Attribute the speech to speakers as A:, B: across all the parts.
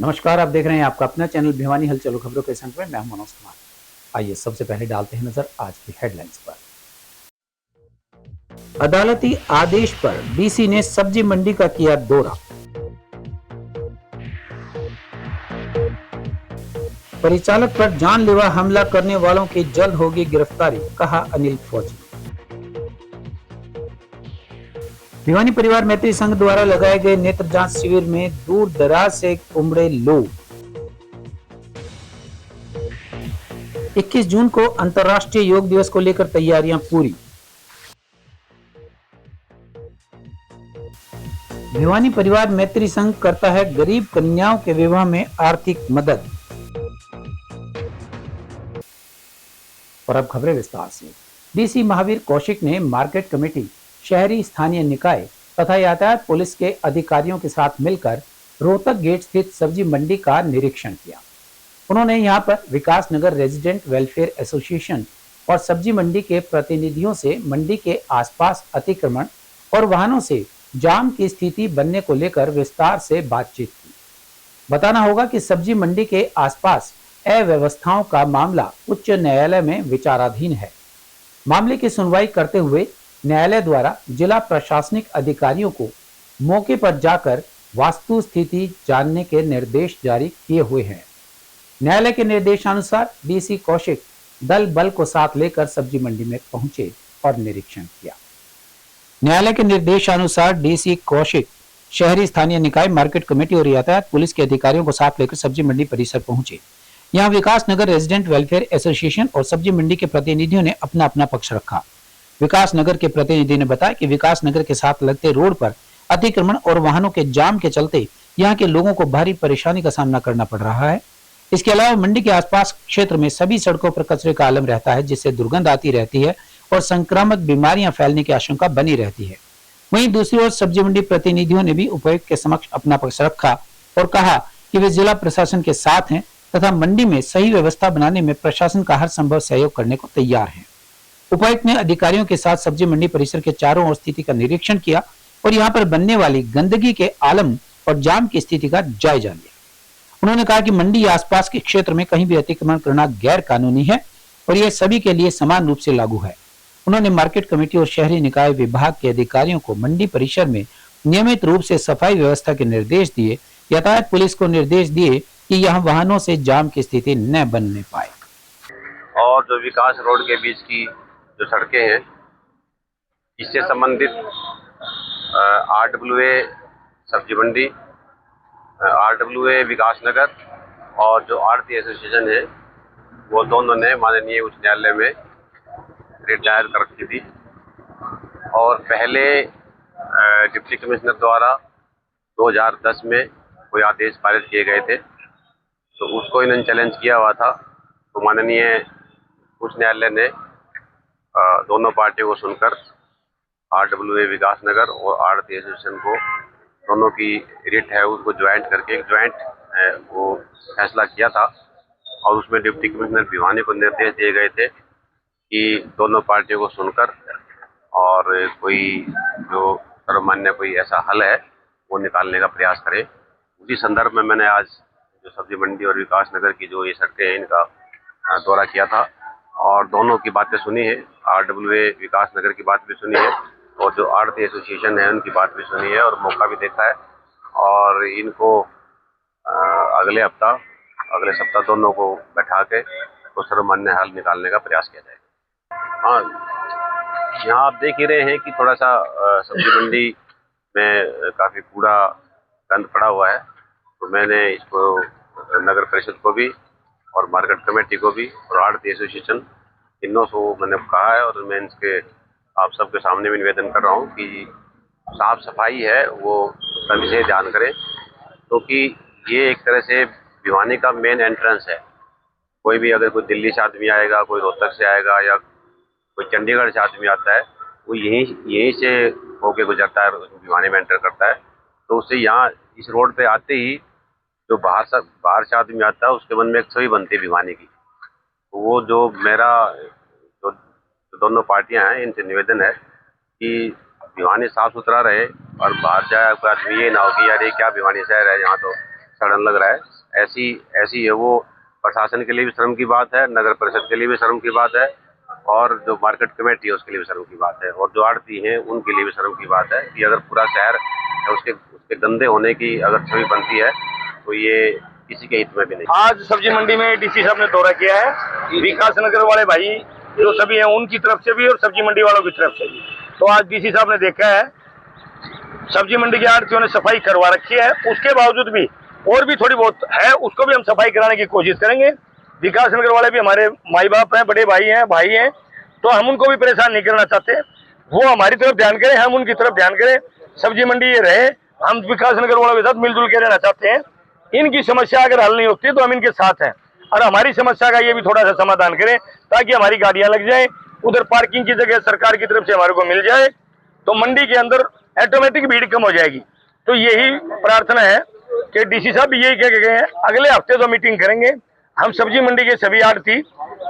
A: नमस्कार, आप देख रहे हैं आपका अपना चैनल भिवानी हलचल खबरों के संग में मैं हूं मनोज कुमार। आइए सबसे पहले डालते हैं नजर आज की हेडलाइंस पर। अदालती आदेश पर डीसी ने सब्जी मंडी का किया दौरा। परिचालक पर जानलेवा हमला करने वालों की जल्द होगी गिरफ्तारी, कहा अनिल फौजी। भिवानी परिवार मैत्री संघ द्वारा लगाए गए नेत्र जांच शिविर में दूर दराज से उमड़े लोग। 21 जून को अंतर्राष्ट्रीय योग दिवस को लेकर तैयारियां पूरी। भिवानी परिवार मैत्री संघ करता है गरीब कन्याओं के विवाह में आर्थिक मदद। और अब खबरें विस्तार से। डीसी महावीर कौशिक ने मार्केट कमेटी, शहरी स्थानीय निकाय तथा यातायात पुलिस के अधिकारियों के साथ मिलकर रोहतक गेट स्थित सब्जी मंडी का निरीक्षण किया। उन्होंने यहां पर विकास नगर रेजिडेंट वेलफेयर एसोसिएशन और सब्जी मंडी के प्रतिनिधियों से मंडी के आसपास अतिक्रमण और वाहनों से जाम की स्थिति बनने को लेकर विस्तार से बातचीत की। बताना होगा कि सब्जी मंडी के आसपास अव्यवस्थाओं का मामला उच्च न्यायालय में विचाराधीन है। मामले की सुनवाई करते हुए न्यायालय द्वारा जिला प्रशासनिक अधिकारियों को मौके पर जाकर वास्तु स्थिति जानने के निर्देश जारी किए हुए हैं। न्यायालय के निर्देशानुसार डीसी कौशिक दल बल को साथ लेकर सब्जी मंडी में पहुंचे और निरीक्षण किया। न्यायालय के निर्देशानुसार डीसी कौशिक शहरी स्थानीय निकाय, मार्केट कमेटी और यातायात पुलिस के अधिकारियों को साथ लेकर सब्जी मंडी परिसर पहुंचे। यहां विकास नगर रेजिडेंट वेलफेयर एसोसिएशन और सब्जी मंडी के प्रतिनिधियों ने अपना अपना पक्ष रखा। विकास नगर के प्रतिनिधि ने बताया कि विकास नगर के साथ लगते रोड पर अतिक्रमण और वाहनों के जाम के चलते यहाँ के लोगों को भारी परेशानी का सामना करना पड़ रहा है। इसके अलावा मंडी के आसपास क्षेत्र में सभी सड़कों पर कचरे का आलम रहता है, जिससे दुर्गंध आती रहती है और संक्रामक बीमारियां फैलने की आशंका बनी रहती है। वहीं दूसरी ओर सब्जी मंडी प्रतिनिधियों ने भी उपायुक्त के समक्ष अपना पक्ष रखा और कहा कि वे जिला प्रशासन के साथ हैं तथा मंडी में सही व्यवस्था बनाने में प्रशासन का हर संभव सहयोग करने को तैयार है। उपायुक्त ने अधिकारियों के साथ सब्जी मंडी परिसर के चारों ओर स्थिति का निरीक्षण किया और यहाँ पर बनने वाली गंदगी के आलम और जाम की स्थिति का जायजा लिया। उन्होंने कहा कि मंडी आसपास के क्षेत्र में कहीं भी अतिक्रमण करना गैर कानूनी है और यह सभी के लिए समान रूप से लागू है। उन्होंने मार्केट कमेटी और शहरी निकाय विभाग के अधिकारियों को मंडी परिसर में नियमित रूप से सफाई व्यवस्था के निर्देश दिए। यातायात पुलिस को निर्देश दिए कि यहाँ वाहनों से जाम की स्थिति न बनने पाए।
B: और जो विकास रोड के बीच की जो सड़कें हैं, इससे संबंधित RWA सब्जी मंडी, RWA विकास नगर और जो आढ़ती एसोसिएशन है, वो दोनों ने माननीय उच्च न्यायालय में रिट दायर कर रखी थी। और पहले डिप्टी कमिश्नर द्वारा 2010 में कोई आदेश पारित किए गए थे, तो उसको इन्होंने चैलेंज किया हुआ था। तो माननीय उच्च न्यायालय ने दोनों पार्टियों को सुनकर RWA विकास नगर और आढ़ती एसोसिएशन को दोनों की रिट है उसको ज्वाइंट करके एक ज्वाइंट वो फैसला किया था। और उसमें डिप्टी कमिश्नर भिवानी को निर्देश दिए गए थे कि दोनों पार्टियों को सुनकर और कोई जो सर्वमान्य कोई ऐसा हल है वो निकालने का प्रयास करें। उसी संदर्भ में मैंने आज जो सब्जी मंडी और विकास नगर की जो ये सड़कें हैं, इनका दौरा किया था और दोनों की बातें सुनी है। RWA विकास नगर की बात भी सुनी है और जो आढ़ती एसोसिएशन है उनकी बात भी सुनी है और मौका भी देखा है। और इनको अगले सप्ताह दोनों को बैठा के तो सर्वमान्य हल निकालने का प्रयास किया जाएगा। हाँ, यहाँ आप देख ही रहे हैं कि थोड़ा सा सब्जी मंडी में काफ़ी कूड़ा गंद पड़ा हुआ है। तो मैंने इसको नगर परिषद को भी और मार्केट कमेटी को भी और आढ़ती एसोसिएशन तीनों को मैंने कहा है और मैं इसके आप सबके सामने भी निवेदन कर रहा हूँ कि साफ सफाई है वो उसका विशेष ध्यान करें, क्योंकि ये एक तरह से भिवानी का मेन एंट्रेंस है। कोई भी अगर कोई दिल्ली से आदमी आएगा, कोई रोहतक से आएगा या कोई चंडीगढ़ से आदमी आता है, वो यहीं से होके गुजरता है, भिवानी में एंटर करता है। तो उससे यहाँ इस रोड पे आते ही जो बाहर से आदमी आता है उसके मन में एक छवि बनती है भिवानी की। तो वो जो मेरा जो दोनों पार्टियां हैं इनसे निवेदन है कि भिवानी साफ सुथरा रहे और बाहर जाए कोई आदमी ये ना हो कि यार ये क्या भिवानी शहर है, यहाँ तो सड़न लग रहा है। ऐसी ऐसी है वो, प्रशासन के लिए भी शर्म की बात है, नगर परिषद के लिए भी शर्म की बात है, और जो मार्केट कमेटी है उसके लिए भी शर्म की बात है, और जो आड़ती हैं उनके लिए भी शर्म की बात है कि अगर पूरा शहर उसके उसके गंदे होने की अगर छवि बनती है तो ये किसी के हित में भी नहीं।
C: आज सब्जी मंडी में डीसी साहब ने दौरा किया है, विकास नगर वाले भाई जो सभी हैं उनकी तरफ से भी और सब्जी मंडी वालों की तरफ से भी। तो आज डीसी साहब ने देखा है सब्जी मंडी के आड़तियों ने सफाई करवा रखी है, उसके बावजूद भी और भी थोड़ी बहुत है, उसको भी हम सफाई कराने की कोशिश करेंगे। विकास नगर वाले भी हमारे माई बाप हैं, बड़े भाई हैं, तो हम उनको भी परेशान नहीं करना चाहते। वो हमारी तरफ ध्यान करें, हम उनकी तरफ ध्यान करें, सब्जी मंडी ये रहे। हम विकास नगर वालों के साथ मिलजुल के रहना चाहते हैं। इनकी समस्या अगर हल नहीं होती तो हम इनके साथ हैं, और हमारी समस्या का ये भी थोड़ा सा समाधान करें ताकि हमारी गाड़ियां लग जाए, उधर पार्किंग की जगह सरकार की तरफ से हमारे को मिल जाए, तो मंडी के अंदर ऑटोमेटिक भीड़ कम हो जाएगी। तो यही प्रार्थना है कि डीसी साहब यही कह के गए हैं, अगले हफ्ते तो मीटिंग करेंगे हम, सब्जी मंडी के सभी आड़ती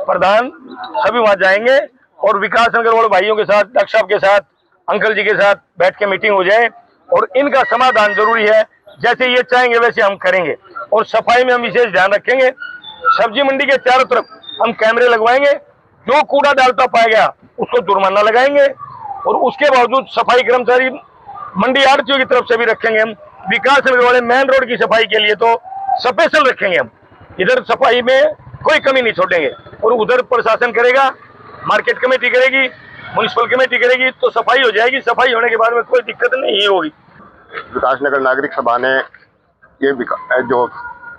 C: प्रधान सभी वहां जाएंगे और विकास नगर वाले भाइयों के साथ, डॉक्टर साहब के साथ, अंकल जी के साथ बैठ के मीटिंग हो जाए, और इनका समाधान जरूरी है। जैसे ये चाहेंगे वैसे हम करेंगे, और सफाई में हम विशेष ध्यान रखेंगे। सब्जी मंडी के चारों तरफ हम कैमरे लगवाएंगे, जो कूड़ा डालता पाएगा उसको जुर्माना लगाएंगे, और उसके बावजूद सफाई कर्मचारी मंडी आड़तियों की तरफ से भी रखेंगे हम। विकास नगर वाले मेन रोड की सफाई के लिए तो स्पेशल रखेंगे हम, इधर सफाई में कोई कमी नहीं छोड़ेंगे, और उधर प्रशासन करेगा, मार्केट कमेटी करेगी, म्युनिसिपल कमेटी करेगी, तो सफाई हो जाएगी। सफाई होने के बाद में कोई दिक्कत नहीं होगी।
D: विकास नगर नागरिक सभा ने ये जो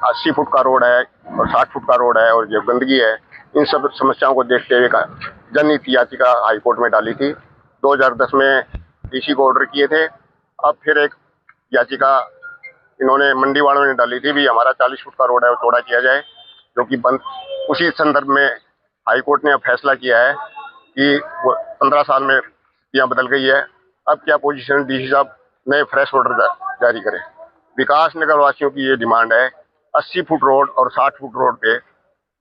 D: 80 फुट का रोड है और 60 फुट का रोड है और जो गंदगी है, इन सब समस्याओं को देखते हुए जनहित याचिका हाईकोर्ट में डाली थी। 2010 में डीसी को ऑर्डर किए थे। अब फिर एक याचिका इन्होंने मंडी वालों ने डाली थी भी हमारा 40 फुट का रोड है वो चौड़ा किया जाए, जो कि बंद। उसी संदर्भ में हाईकोर्ट ने अब फैसला किया है कि 15 साल में यहाँ बदल गई है। अब क्या पोजीशन, डीसी साहब नए फ्रेश ऑर्डर जारी करें। विकास नगर वासियों की ये डिमांड है, 80 फुट रोड और 60 फुट रोड पे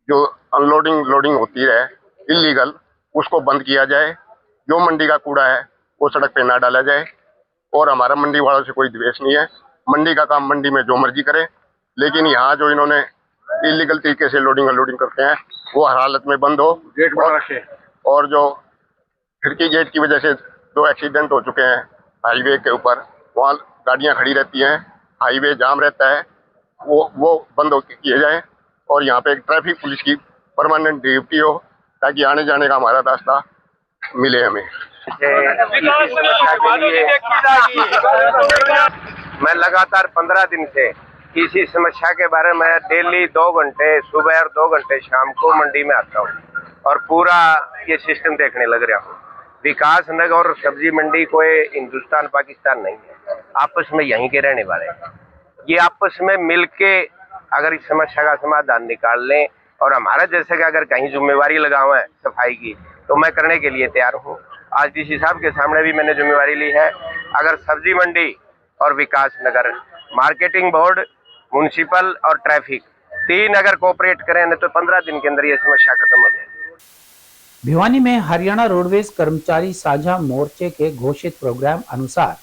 D: जो अनलोडिंग लोडिंग होती है इलीगल, उसको बंद किया जाए। जो मंडी का कूड़ा है वो सड़क पे ना डाला जाए, और हमारा मंडी वालों से कोई द्वेष नहीं है। मंडी का काम मंडी में जो मर्जी करें, लेकिन यहाँ जो इन्होंने इलीगल तरीके से लोडिंग अनलोडिंग करते हैं वो हर हालत में बंद हो।
C: गेट बना रखे, और
D: जो खिड़की गेट की वजह से 2 एक्सीडेंट हो चुके हैं हाईवे के ऊपर, वहाँ गाड़ियाँ खड़ी रहती हैं, हाईवे जाम रहता है, वो बंद किए जाए, और यहाँ पे एक ट्रैफिक पुलिस की परमानेंट ड्यूटी हो ताकि आने जाने का हमारा रास्ता मिले हमें।
E: मैं लगातार 15 दिन से इसी समस्या के बारे में डेली 2 घंटे सुबह और 2 घंटे शाम को मंडी में आता हूँ, और पूरा ये सिस्टम देखने लग रहा हूँ। विकास नगर और सब्जी मंडी कोई हिंदुस्तान पाकिस्तान नहीं है, आपस में यहीं के रहने वाले हैं। ये आपस में मिलके अगर इस समस्या का समाधान निकाल लें, और हमारा जैसे कि अगर कहीं जिम्मेवारी लगाओ है सफाई की, तो मैं करने के लिए तैयार हूँ। आज डीसी साहब के सामने भी मैंने जिम्मेवारी ली है। अगर सब्जी मंडी और विकास नगर, मार्केटिंग बोर्ड, म्युनिसिपल और ट्रैफिक 3 अगर कोऑपरेट करें न, तो 15 दिन के अंदर ये समस्या खत्म हो जाएगी।
A: भिवानी में हरियाणा रोडवेज कर्मचारी साझा मोर्चे के घोषित प्रोग्राम अनुसार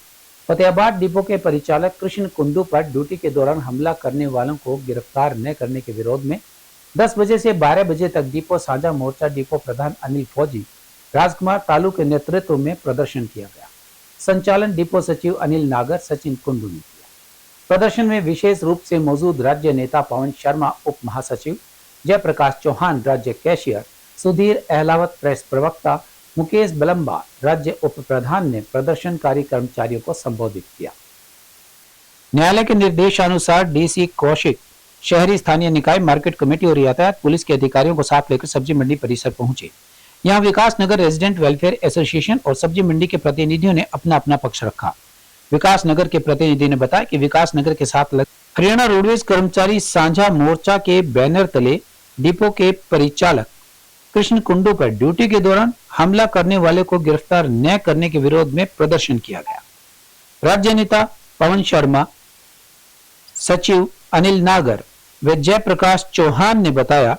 A: फतेहाबाद डिपो के परिचालक कृष्ण कुंडू पर ड्यूटी के दौरान हमला करने वालों को गिरफ्तार न करने के विरोध में 10 बजे से 12 बजे तक डिपो साझा मोर्चा डिपो प्रधान अनिल फौजी, राजकुमार तालू के नेतृत्व में प्रदर्शन किया गया। संचालन डिपो सचिव अनिल नागर, सचिन कुंडू ने किया। प्रदर्शन में विशेष रूप से मौजूद राज्य नेता पवन शर्मा, उप महासचिव जयप्रकाश चौहान, राज्य कैशियर सुधीर अहलावत, प्रेस प्रवक्ता मुकेश बलम्बा, राज्य उप प्रधान ने प्रदर्शनकारी कर्मचारियों को संबोधित किया। न्यायालय के निर्देशानुसार डीसी कौशिक शहरी स्थानीय निकाय, मार्केट कमेटी और यातायात पुलिस के अधिकारियों को साथ लेकर सब्जी मंडी परिसर पहुंचे। यहां विकास नगर रेजिडेंट वेलफेयर एसोसिएशन और सब्जी मंडी के प्रतिनिधियों ने अपना अपना पक्ष रखा। विकास नगर के प्रतिनिधि ने बताया कि विकास नगर के साथ लगे हरियाणा रोडवेज कर्मचारी साझा मोर्चा के बैनर तले डिपो के परिचालक कृष्ण कुंडू पर ड्यूटी के दौरान हमला करने वाले को गिरफ्तार न करने के विरोध में प्रदर्शन किया गया। राज्य नेता पवन शर्मा, सचिव अनिल नागर व जयप्रकाश चौहान ने बताया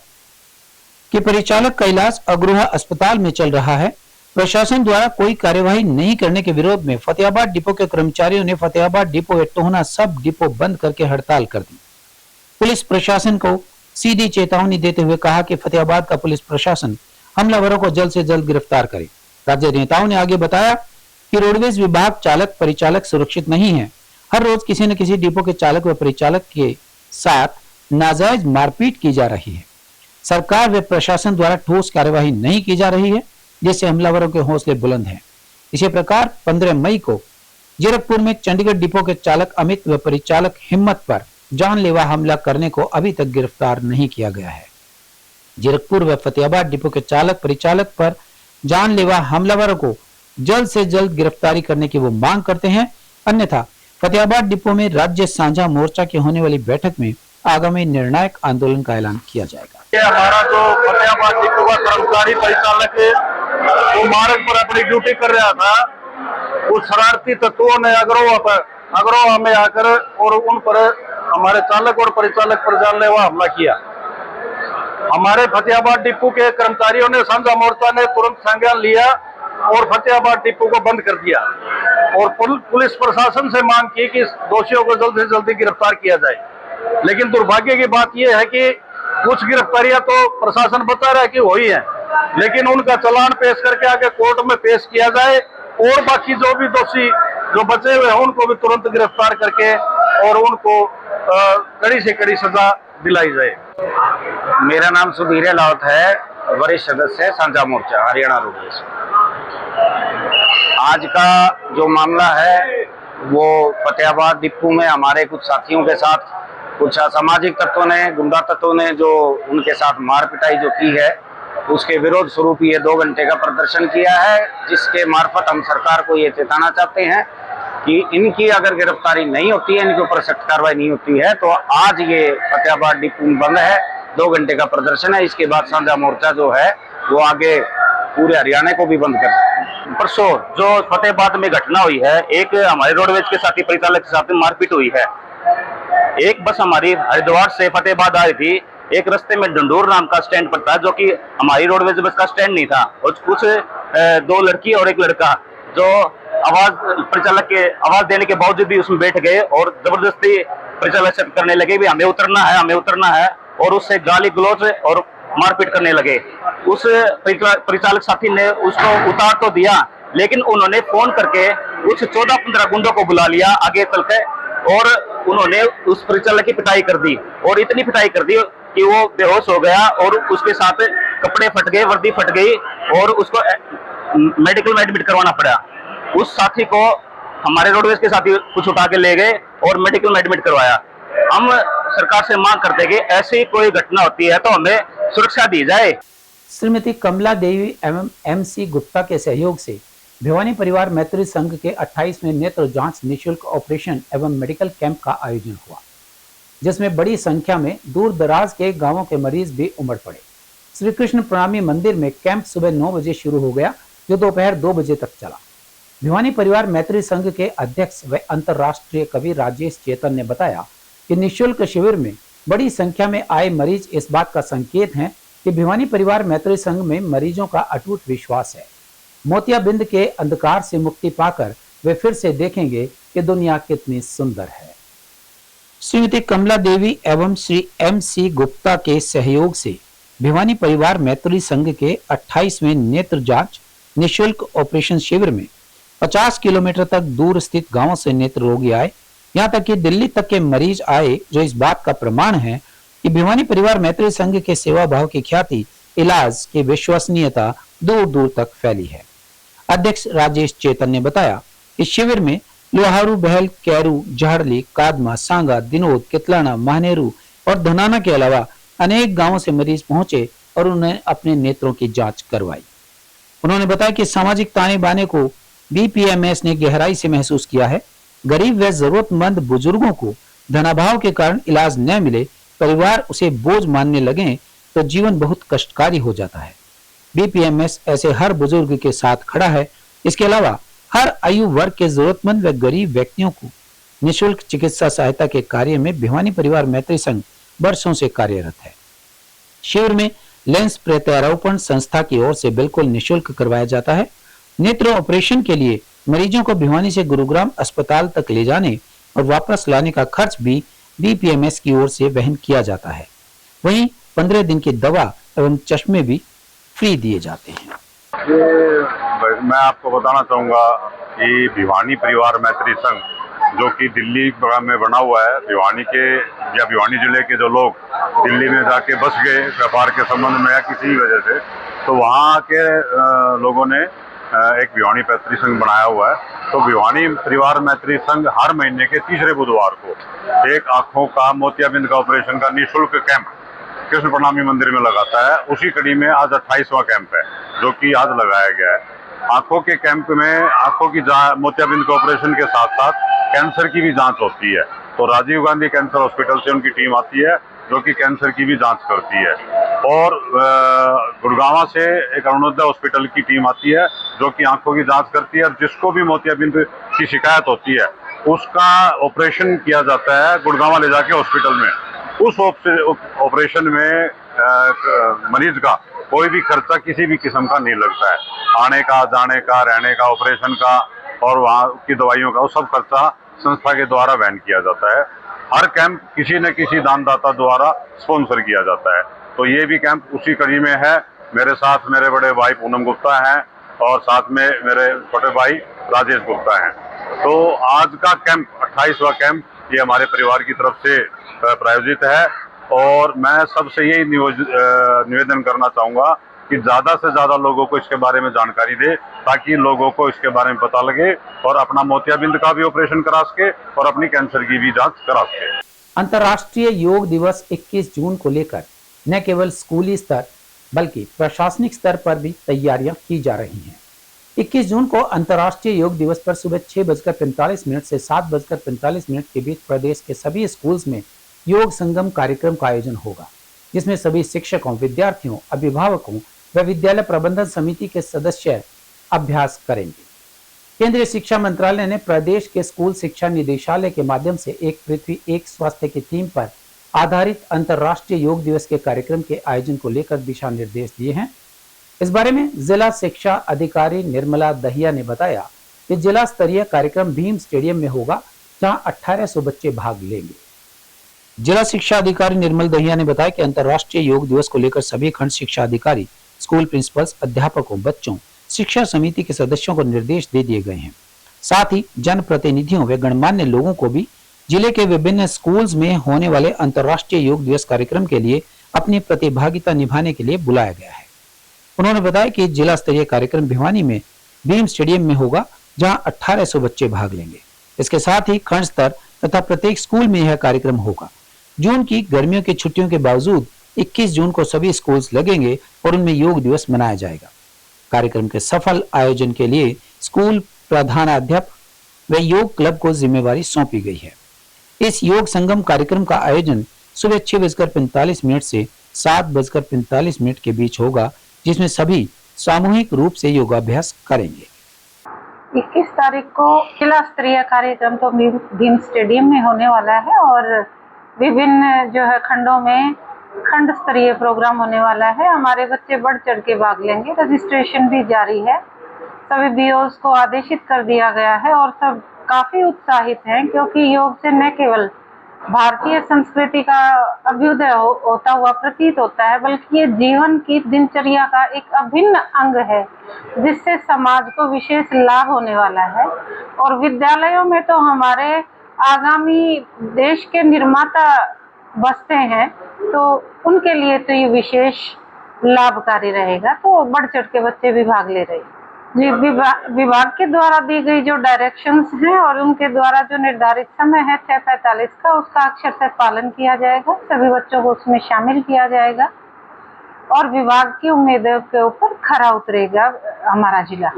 A: कि परिचालक का इलाज अग्रोहा अस्पताल में चल रहा है। प्रशासन द्वारा कोई कार्यवाही नहीं करने के विरोध में फतेहाबाद डिपो के कर्मचारियों ने फतेहाबाद डिपो व टोहना सब डिपो बंद करके हड़ताल कर दी। पुलिस प्रशासन को सीधी चेतावनी देते हुए कहा कि फतेहाबाद का पुलिस प्रशासन हमलावरों को जल्द से जल्द गिरफ्तार करे। राज्य नेताओं ने आगे बताया कि रोडवेज विभाग चालक परिचालक सुरक्षित नहीं है। हर रोज किसी न किसी डिपो के चालक व परिचालक के साथ नाजायज मारपीट की जा रही है। सरकार व प्रशासन द्वारा ठोस कार्यवाही नहीं की जा रही है, जिससे हमलावरों के हौसले बुलंद हैं। इसी प्रकार 15 मई को जीरकपुर में चंडीगढ़ डिपो के चालक अमित व परिचालक हिम्मत पर जानलेवा हमला करने को अभी तक गिरफ्तार नहीं किया गया है। जीरकपुर व फतेहाबाद डिपो के चालक परिचालक पर जानलेवा हमलावरों को जल्द से जल्द गिरफ्तारी करने की वो मांग करते हैं। अन्यथा फतेहाबाद डिपो में राज्य साझा मोर्चा की होने वाली बैठक में आगामी निर्णायक आंदोलन का ऐलान किया जाएगा।
C: ये हमारा जो फतेहाबाद डिपो का कर्मचारी परिचालक है, वो मार्ग पर अपनी ड्यूटी कर रहा था। उस शरारती तत्वों ने अग्रोह में आकर और उन पर हमारे चालक और परिचालक पर जानलेवा हमला किया। हमारे फतेहाबाद डिपो के कर्मचारियों ने साझा मोर्चा ने तुरंत संज्ञान लिया और फतेहाबाद डिपो को बंद कर दिया और पुलिस प्रशासन से मांग की कि दोषियों को जल्द से जल्द गिरफ्तार किया जाए। लेकिन दुर्भाग्य की बात यह है कि कुछ गिरफ्तारियां तो प्रशासन बता रहा है कि हुई है, लेकिन उनका चालान पेश करके आगे कोर्ट में पेश किया जाए और बाकी जो भी दोषी जो बचे हुए हैं उनको भी तुरंत गिरफ्तार करके और उनको कड़ी से कड़ी सजा दिलाई जाए।
F: मेरा नाम सुधीर लावत है, वरिष्ठ सदस्य है साझा मोर्चा हरियाणा रोडवेज। आज का जो मामला है वो फतेहाबाद डिपो में हमारे कुछ साथियों के साथ कुछ असामाजिक तत्वों ने, गुंडा तत्वों ने जो उनके साथ मार पिटाई जो की है, उसके विरोध स्वरूप ये 2 घंटे का प्रदर्शन किया है, जिसके मार्फत हम सरकार को ये चेताना चाहते हैं कि इनकी अगर गिरफ्तारी नहीं होती है, इनके ऊपर सख्त कार्रवाई नहीं होती है, तो आज ये फतेहाबाद डिपो बंद है, 2 घंटे का प्रदर्शन है। इसके बाद साझा मोर्चा जो है वो आगे पूरे हरियाणा को भी बंद कर सकते हैं।
C: परसों जो फतेहाबाद में घटना हुई है, एक हमारे रोडवेज के साथी परिचालक के साथ मारपीट हुई है। एक बस हमारी हरिद्वार से फतेहाबाद आ रही थी, एक रास्ते में डंडोर नाम का स्टैंड पर था जो कि हमारी रोडवेज बस का स्टैंड नहीं था, और कुछ 2 लड़की और 1 लड़का जो परिचालक के आवाज देने के बावजूद भी उसमें बैठ गए और जबरदस्ती परिचालक से करने लगे भी हमें उतरना है, और उससे गाली गलौज और मारपीट करने लगे। उस परिचालक साथी ने उसको उतार तो दिया, लेकिन उन्होंने फोन करके उस 14-15 गुंडों को बुला लिया आगे चल के, और उन्होंने उस परिचालक की पिटाई कर दी, और इतनी पिटाई कर दी कि वो बेहोश हो गया और उसके साथ कपड़े फट गए, वर्दी फट गई और उसको मेडिकल में एडमिट करवाना पड़ा। उस साथी को हमारे रोडवेज के साथी कुछ उठा के ले गए और मेडिकल में एडमिट करवाया। हम सरकार से मांग करते हैं कि ऐसी कोई घटना होती है तो हमें सुरक्षा दी जाए।
A: श्रीमती कमला देवी एवं MC गुप्ता के सहयोग से भिवानी परिवार मैत्री संघ के 28वें नेत्र जांच निःशुल्क ऑपरेशन एवं मेडिकल कैंप का आयोजन हुआ, जिसमें बड़ी संख्या में दूर दराज के गांवों के मरीज भी उमड़ पड़े। श्री कृष्ण प्रणामी मंदिर में कैंप सुबह 9 बजे शुरू हो गया, जो दोपहर 2 बजे तक चला। भिवानी परिवार मैत्री संघ के अध्यक्ष व अंतर्राष्ट्रीय कवि राजेश चेतन ने बताया कि निःशुल्क शिविर में बड़ी संख्या में आए मरीज इस बात का संकेत हैं कि भिवानी परिवार मैत्री संघ में मरीजों का अटूट विश्वास है। मोतियाबिंद के अंधकार से मुक्ति पाकर वे फिर से देखेंगे कि दुनिया कितनी सुंदर है। श्रीमती कमला देवी एवं श्री MC गुप्ता के सहयोग से भिवानी परिवार मैत्री संघ के 28वें नेत्र जांच निःशुल्क ऑपरेशन शिविर में 50 किलोमीटर तक दूर स्थित गांवों से नेत्र रोगी आए, यहाँ तक कि दिल्ली तक के मरीज आए, जो इस बात का प्रमाण है कि भिवानी परिवार मैत्री संघ के सेवा भाव की ख्याति, इलाज की विश्वसनीयता दूर दूर तक फैली है। अध्यक्ष राजेश चेतन ने बताया इस शिविर में लोहारू, बहल, कैरू, झाड़ली, कादमा, सांगा, दिनोद, कितलाना, महानेरू और धनाना के अलावा अनेक गांवों से मरीज पहुंचे और उन्हें अपने नेत्रों की जांच करवाई। उन्होंने बताया कि सामाजिक ताने बाने को BPMS ने गहराई से महसूस किया है। गरीब व जरूरतमंद बुजुर्गों को धनाभाव के कारण इलाज न मिले, परिवार उसे बोझ मानने लगे तो जीवन बहुत कष्टकारी हो जाता है। BPMS ऐसे हर बुजुर्ग के साथ खड़ा है। इसके अलावा हर आयु वर्ग के जरूरतमंद व गरीब व्यक्तियों को निःशुल्क चिकित्सा सहायता के कार्य में भिवानी परिवार मैत्री संघ वर्षों से कार्यरत है। शिविर में लेंस प्रत्यारोपण संस्था की ओर से बिल्कुल निःशुल्क करवाया जाता है। नेत्र ऑपरेशन के लिए मरीजों को भिवानी से गुरुग्राम अस्पताल तक ले जाने और वापस लाने का खर्च भी बीपीएमएस की ओर से वहन किया जाता है। वहीं 15 दिन की दवा एवं चश्मे भी फ्री दिए जाते हैं।
G: मैं आपको बताना चाहूँगा कि भिवानी परिवार मैत्री संघ जो कि दिल्ली में बना हुआ है, भिवानी जिले के जो लोग दिल्ली में जाके बस गए व्यापार के संबंध में या किसी वजह से, तो वहाँ के लोगों ने एक भिवानी मैत्री संघ बनाया हुआ है। तो भिवानी परिवार मैत्री संघ हर महीने के तीसरे बुधवार को एक आंखों का मोतियाबिंद का ऑपरेशन का निःशुल्क कैंप कृष्ण प्रणामी मंदिर में लगाता है। उसी कड़ी में आज 28वां कैंप है जो कि आज लगाया गया है। आंखों के कैंप में आंखों की मोतियाबिंद के ऑपरेशन के साथ साथ कैंसर की भी जांच होती है। तो राजीव गांधी कैंसर हॉस्पिटल से उनकी टीम आती है जो कि कैंसर की भी जांच करती है, और गुड़गांव से एक अरुणोदय हॉस्पिटल की टीम आती है जो कि आंखों की जांच करती है। और जिसको भी मोतियाबिंद की शिकायत होती है उसका ऑपरेशन किया जाता है गुड़गांव ले जाके हॉस्पिटल में। उस ऑपरेशन में मरीज का कोई भी खर्चा किसी भी किस्म का नहीं लगता है। आने का, जाने का, रहने का, ऑपरेशन का और वहाँ की दवाइयों का, वो सब खर्चा संस्था के द्वारा वहन किया जाता है। हर कैंप किसी न किसी दानदाता द्वारा स्पॉन्सर किया जाता है। तो ये भी कैंप उसी कड़ी में है। मेरे साथ मेरे बड़े भाई पूनम गुप्ता हैं और साथ में मेरे छोटे भाई राजेश गुप्ता हैं। तो आज का कैंप 28वां कैंप ये हमारे परिवार की तरफ से प्रायोजित है, और मैं सबसे यही निवेदन करना चाहूँगा कि ज़्यादा से ज़्यादा लोगों को इसके बारे में जानकारी दे, ताकि लोगों को इसके बारे में पता लगे और अपना मोतियाबिंद का भी ऑपरेशन करा सके और अपनी कैंसर की भी जांच करा सके।
A: अंतर्राष्ट्रीय योग दिवस 21 जून को लेकर न केवल स्कूली स्तर बल्कि प्रशासनिक स्तर पर भी तैयारियां की जा रही हैं। 21 जून को अंतर्राष्ट्रीय योग दिवस पर सुबह 6:45 से 7:45 के बीच प्रदेश के सभी स्कूल्स में योग संगम कार्यक्रम का आयोजन होगा, जिसमें सभी शिक्षकों, विद्यार्थियों, अभिभावकों व विद्यालय प्रबंधन समिति के सदस्य अभ्यास करेंगे। केंद्रीय शिक्षा मंत्रालय ने प्रदेश के स्कूल शिक्षा निदेशालय के माध्यम से एक पृथ्वी एक स्वास्थ्य की थीम पर आधारित अंतर्राष्ट्रीय योग दिवस के कार्यक्रम के आयोजन को लेकर दिशा निर्देश दिए हैं। इस बारे में जिला शिक्षा अधिकारी निर्मला दहिया ने बताया कि जिला स्तरीय कार्यक्रम भीम स्टेडियम में होगा, जहां 1800 बच्चे भाग लेंगे। जिला शिक्षा अधिकारी निर्मल दहिया ने बताया कि अंतर्राष्ट्रीय योग दिवस को लेकर सभी खंड शिक्षा अधिकारी, स्कूल प्रिंसिपल्स, अध्यापकों, बच्चों, शिक्षा समिति के सदस्यों को निर्देश दे दिए गए हैं। साथ ही जनप्रतिनिधियों व गणमान्य लोगों को भी जिले के विभिन्न स्कूल्स में होने वाले अंतर्राष्ट्रीय योग दिवस कार्यक्रम के लिए अपनी प्रतिभागिता निभाने के लिए बुलाया गया है। उन्होंने बताया कि जिला स्तरीय कार्यक्रम भिवानी में भीम स्टेडियम में होगा, जहां 1800 बच्चे भाग लेंगे। इसके साथ ही खंड स्तर तथा प्रत्येक स्कूल में यह कार्यक्रम होगा। जून की गर्मियों की छुट्टियों के बावजूद 21 जून को सभी स्कूल्स लगेंगे और उनमें योग दिवस मनाया जाएगा। कार्यक्रम के सफल आयोजन के लिए स्कूल प्रधानाध्यापक व योग क्लब को जिम्मेवारी सौंपी गई है। इस योग संगम कार्यक्रम का आयोजन सुबह 6:45 से 7:45 के बीच होगा, जिसमें सभी सामूहिक रूप से योगाभ्यास करेंगे।
H: 21 तारीख को जिला स्तरीय कार्यक्रम तो भीम स्टेडियम में होने वाला है, और विभिन्न जो है खंडों में खंड स्तरीय प्रोग्राम होने वाला है। हमारे बच्चे बढ़ चढ़ के भाग लेंगे। रजिस्ट्रेशन भी जारी है। सभी बीओस को आदेशित कर दिया गया है और सब काफी उत्साहित हैं, क्योंकि योग से न केवल भारतीय संस्कृति का अभ्युदय होता हुआ प्रतीत होता है, बल्कि ये जीवन की दिनचर्या का एक अभिन्न अंग है, जिससे समाज को विशेष लाभ होने वाला है। और विद्यालयों में तो हमारे आगामी देश के निर्माता बसते हैं, तो उनके लिए तो ये विशेष लाभकारी रहेगा। तो बढ़ चढ़ के बच्चे भी भाग ले रहे हैं। विभाग के द्वारा दी गई जो डायरेक्शंस हैं और उनके द्वारा जो निर्धारित समय है 6:45 का, उसका अक्षर से पालन किया जाएगा। सभी बच्चों को उसमें शामिल किया जाएगा और विभाग की उम्मीदों के ऊपर खरा उतरेगा हमारा जिला।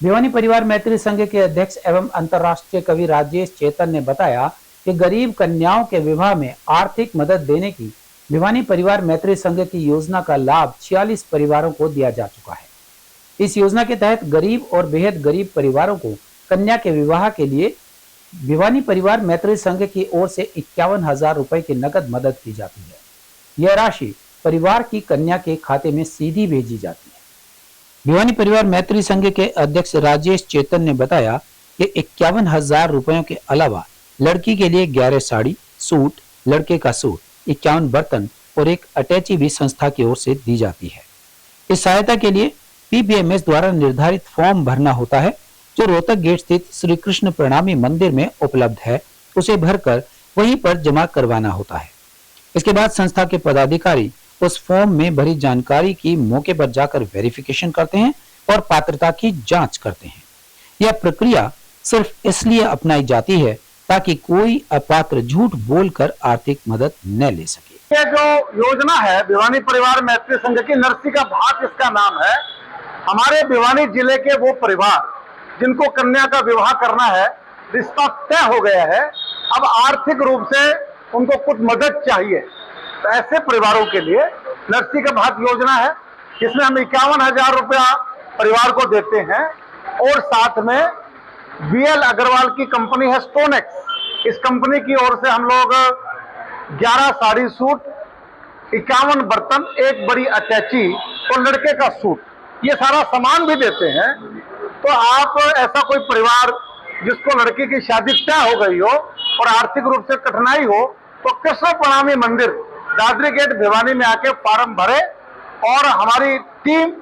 A: भिवानी परिवार मैत्री संघ के अध्यक्ष एवं अंतर्राष्ट्रीय कवि राजेश चेतन ने बताया कि गरीब कन्याओं के विवाह में आर्थिक मदद देने की भिवानी परिवार मैत्री संघ की योजना का लाभ 46 परिवारों को दिया जा चुका है। इस योजना के तहत गरीब और बेहद गरीब परिवारों को कन्या के विवाह के लिए भिवानी परिवार मैत्री संघ की ओर से 51,000 रुपए की नकद मदद की जाती है। यह राशि परिवार की कन्या के खाते में सीधी भेजी जाती है। भिवानी परिवार मैत्री संघ के अध्यक्ष राजेश चेतन ने बताया कि 51,000 रुपयों के अलावा लड़की के लिए 11 साड़ी, सूट, लड़के का सूट, 51 बर्तन और एक अटैची भी संस्था की ओर से दी जाती है। इस सहायता के लिए पीबीएमएस द्वारा निर्धारित फॉर्म भरना होता है, जो रोहतक गेट स्थित श्री कृष्ण प्रणामी मंदिर में उपलब्ध है। उसे भरकर वहीं पर जमा करवाना होता है। इसके बाद संस्था के पदाधिकारी उस फॉर्म में भरी जानकारी की मौके पर जाकर वेरिफिकेशन करते हैं और पात्रता की जांच करते हैं। यह प्रक्रिया सिर्फ इसलिए अपनाई जाती है ताकि कोई अपात्र झूठ बोलकर आर्थिक मदद न ले सके।
I: ये जो योजना है भिवानी परिवार मैत्री संघ की, नरसी का भात इसका नाम है। हमारे भिवानी जिले के वो परिवार जिनको कन्या का विवाह करना है, रिश्ता तय हो गया है, अब आर्थिक रूप से उनको कुछ मदद चाहिए, तो ऐसे परिवारों के लिए नरसी का भात योजना है, जिसमें हम 51,000 रुपया परिवार को देते हैं और साथ में बीएल अग्रवाल की कंपनी है स्टोनेक्स, इस कंपनी की ओर से हम लोग 11 साड़ी सूट, 51 बर्तन, एक बड़ी अटैची और लड़के का सूट, ये सारा सामान भी देते हैं। तो आप ऐसा कोई परिवार जिसको लड़की की शादी तय हो गई हो और आर्थिक रूप से कठिनाई हो, तो कृष्ण प्रणामी मंदिर दादरी गेट भिवानी में आके फॉर्म भरे और हमारी टीम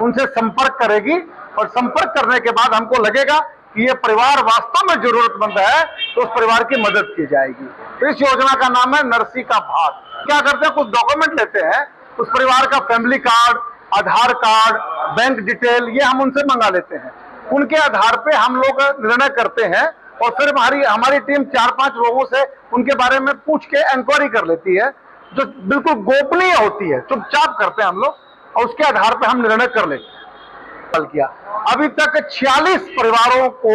I: उनसे संपर्क करेगी और संपर्क करने के बाद हमको लगेगा कि ये परिवार वास्तव में जरूरतमंद है तो उस परिवार की मदद की जाएगी। तो इस योजना का नाम है नरसी का भात। क्या करते हैं, कुछ डॉक्यूमेंट लेते हैं, उस परिवार का फैमिली कार्ड, आधार कार्ड, बैंक डिटेल, ये हम उनसे मंगा लेते हैं। उनके आधार पे हम लोग निर्णय करते हैं और फिर हमारी टीम 4-5 लोगों से उनके बारे में पूछ के इंक्वायरी कर लेती है, जो बिल्कुल गोपनीय होती है, चुपचाप करते हैं हम लोग, और उसके आधार पे हम निर्णय कर लेते हैं। किया अभी तक 46 परिवारों को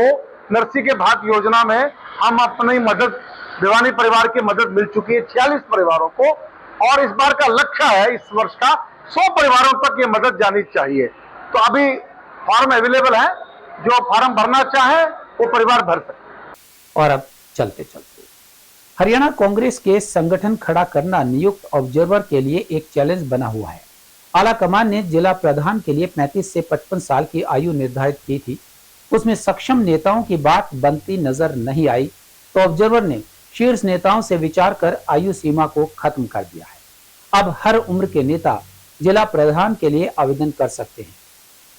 I: नरसी के भात योजना में हम अपनी मदद, भिवानी परिवार की मदद मिल चुकी है 46 परिवारों को, और इस बार का लक्ष्य है इस वर्ष का 100 परिवारों तक ये मदद जानी चाहिए। तो अभी फॉर्म अवेलेबल है, जो फॉर्म भरना चाहे वो परिवार भर सकते।
A: और अब चलते चलते हरियाणा कांग्रेस के संगठन खड़ा करना नियुक्त ऑब्जर्वर के लिए एक चैलेंज बना हुआ है। आला कमान ने जिला प्रधान के लिए 35 से 55 साल की आयु निर्धारित की थी। उसमें सक्षम नेताओं की बात बनती नजर नहीं आई, तो ऑब्जर्वर ने शीर्ष नेताओं से विचार कर आयु सीमा को खत्म कर दिया है। अब हर उम्र के नेता जिला प्रधान के लिए आवेदन कर सकते हैं।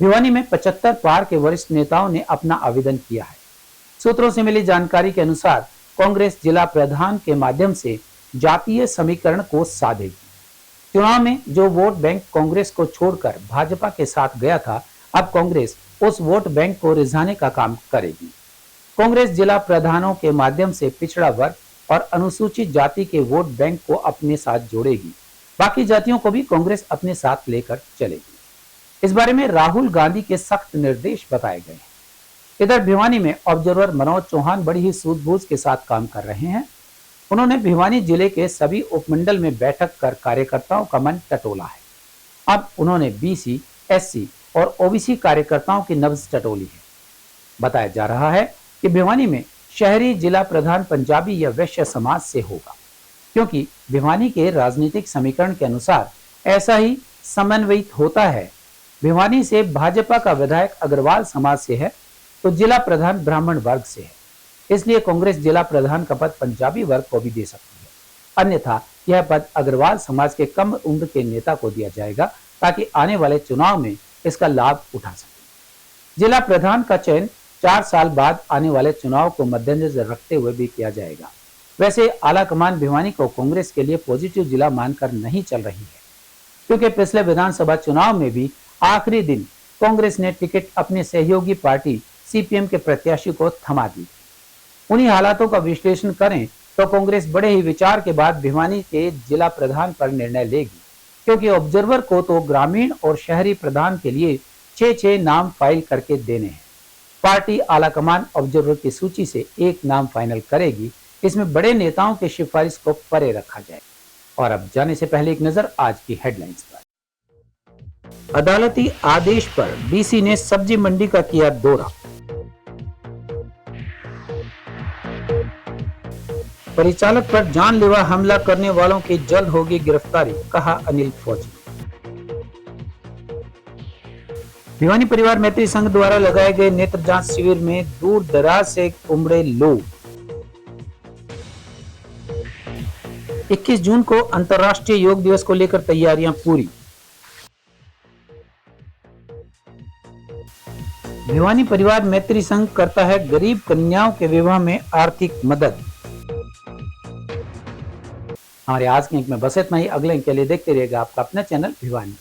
A: भिवानी में 75 पार के वरिष्ठ नेताओं ने अपना आवेदन किया है। सूत्रों से मिली जानकारी के अनुसार कांग्रेस जिला प्रधान के माध्यम से जातीय समीकरण को साधेगी। चुनाव में जो वोट बैंक कांग्रेस को छोड़कर भाजपा के साथ गया था, अब कांग्रेस उस वोट बैंक को रिझाने का काम करेगी। कांग्रेस जिला प्रधानों के माध्यम से पिछड़ा वर्ग और अनुसूचित जाति के वोट बैंक को अपने साथ जोड़ेगी। बाकी जातियों को भी कांग्रेस अपने साथ लेकर चलेगी। इस बारे में राहुल गांधी के सख्त निर्देश बताए गए हैं। इधर भिवानी में ऑब्जर्वर मनोज चौहान बड़ी ही सूझबूझ के साथ काम कर रहे हैं। उन्होंने भिवानी जिले के सभी उपमंडल में बैठक कर कार्यकर्ताओं का मन टटोला है। अब उन्होंने बीसी, एससी और ओबीसी कार्यकर्ताओं की नब्ज टटोली है। बताया जा रहा है कि भिवानी में शहरी जिला प्रधान पंजाबी या वैश्य समाज से होगा, क्योंकि भिवानी के राजनीतिक समीकरण के अनुसार ऐसा ही समन्वयित होता है। भिवानी से भाजपा का विधायक अग्रवाल समाज से है, तो जिला प्रधान ब्राह्मण वर्ग से है। इसलिए कांग्रेस जिला प्रधान का पद पंजाबी वर्ग को भी दे सकती है, अन्यथा यह पद अग्रवाल समाज के कम उम्र के नेता को दिया जाएगा, ताकि आने वाले चुनाव में इसका लाभ उठा सके। जिला प्रधान का चयन 4 साल बाद आने वाले चुनाव को मद्देनजर रखते हुए भी किया जाएगा। वैसे आला कमान भिवानी को कांग्रेस के लिए पॉजिटिव जिला मानकर नहीं चल रही है, क्योंकि पिछले विधानसभा चुनाव में भी आखिरी दिन कांग्रेस ने टिकट अपने सहयोगी पार्टी सीपीएम के प्रत्याशी को थमा दी। उन्हीं हालातों का विश्लेषण करें तो कांग्रेस बड़े ही विचार के बाद भिवानी के जिला प्रधान पर निर्णय लेगी, क्योंकि ऑब्जर्वर को तो ग्रामीण और शहरी प्रधान के लिए 6 नाम फाइल करके देने हैं। पार्टी आलाकमान ऑब्जर्वर की सूची से एक नाम फाइनल करेगी। इसमें बड़े नेताओं की सिफारिश को परे रखा जाए। और अब जाने से पहले एक नजर आज की हेडलाइंस पर। अदालती आदेश पर डीसी ने सब्जी मंडी का किया दौरा। परिचालक पर जानलेवा हमला करने वालों की जल्द होगी गिरफ्तारी, कहा अनिल फौजी। भिवानी परिवार मैत्री संघ द्वारा लगाए गए नेत्र जांच शिविर में दूर दराज से उमड़े लोग। 21 जून को अंतर्राष्ट्रीय योग दिवस को लेकर तैयारियां पूरी। भिवानी परिवार मैत्री संघ करता है गरीब कन्याओं के विवाह में आर्थिक मदद। हमारे आज के अंक में बस इतना ही। अगले अंक के लिए देखते रहिएगा आपका अपना चैनल भिवानी।